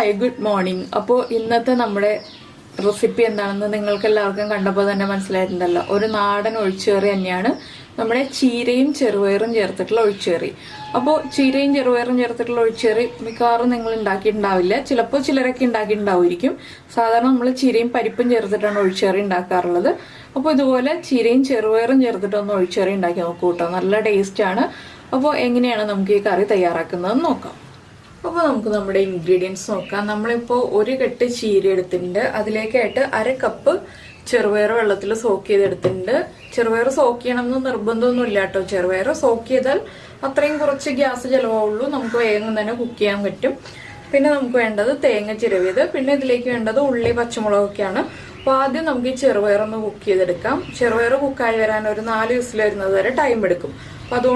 Hi good morning. അപ്പോൾ ഇന്നത്തെ നമ്മുടെ റെസിപ്പി എന്താണെന്ന് നിങ്ങൾക്ക് എല്ലാവർക്കും കണ്ടപ്പോൾ തന്നെ മനസ്സിലായിട്ടുണ്ടല്ലോ. ഒരു നാടൻ ഒഴിച്ചുകറി തന്നെയാണ് നമ്മുടെ ചീരയും ചെറുപയറും ചേർത്തിട്ടുള്ള ഒഴിച്ചുകറി. അപ്പോൾ ചീരയും ചെറുപയറും ചേർത്തിട്ടുള്ള ഒഴിച്ചുകറി മിക്കവാറും നിങ്ങൾ ഉണ്ടാക്കിയിട്ടുണ്ടാവില്ല. ചിലപ്പോൾ ചിലരൊക്കെ ഉണ്ടാക്കിയിട്ടുണ്ടാവുമായിരിക്കും. സാധാരണ നമ്മൾ ചീരയും പരിപ്പും ചേർത്തിട്ടാണ് ഒഴിച്ചുകറി ഉണ്ടാക്കാറുള്ളത്. അപ്പോൾ ഇതുപോലെ ചീരയും ചെറുപയറും ചേർത്തിട്ടൊന്ന് ഒഴിച്ചുകറി ഉണ്ടാക്കി നോക്കൂ കേട്ടോ. നല്ല ടേസ്റ്റാണ്. അപ്പോൾ എങ്ങനെയാണ് നമുക്ക് ഈ കറി തയ്യാറാക്കുന്നതെന്ന് നോക്കാം. അപ്പോൾ നമുക്ക് നമ്മുടെ ഇൻഗ്രീഡിയൻസ് നോക്കാം. നമ്മളിപ്പോൾ ഒരു കെട്ട് ചീര എടുത്തിട്ടുണ്ട്. അതിലേക്കായിട്ട് 1/2 കപ്പ് ചെറുപയർ വെള്ളത്തിൽ സോക്ക് ചെയ്തെടുത്തിട്ടുണ്ട്. ചെറുപയർ സോക്ക് ചെയ്യണം എന്ന് നിർബന്ധമൊന്നും ഇല്ല കേട്ടോ. ചെറുപയർ സോക്ക് ചെയ്താൽ അത്രയും കുറച്ച് ഗ്യാസ് ചിലവാവുള്ളൂ. നമുക്ക് വേഗം തന്നെ കുക്ക് ചെയ്യാൻ പറ്റും. പിന്നെ നമുക്ക് വേണ്ടത് തേങ്ങ ചിരവിയത്, പിന്നെ ഇതിലേക്ക് വേണ്ടത് ഉള്ളി പച്ചമുളകൊക്കെയാണ്. അപ്പോൾ ആദ്യം നമുക്ക് ഈ ചെറുപയറൊന്ന് കുക്ക് ചെയ്തെടുക്കാം. ചെറുപയർ കുക്കായി വരാൻ ഒരു 4 വിസിൽ വരുന്നത് വരെ ടൈം എടുക്കും. അപ്പോൾ അതുകൊണ്ട്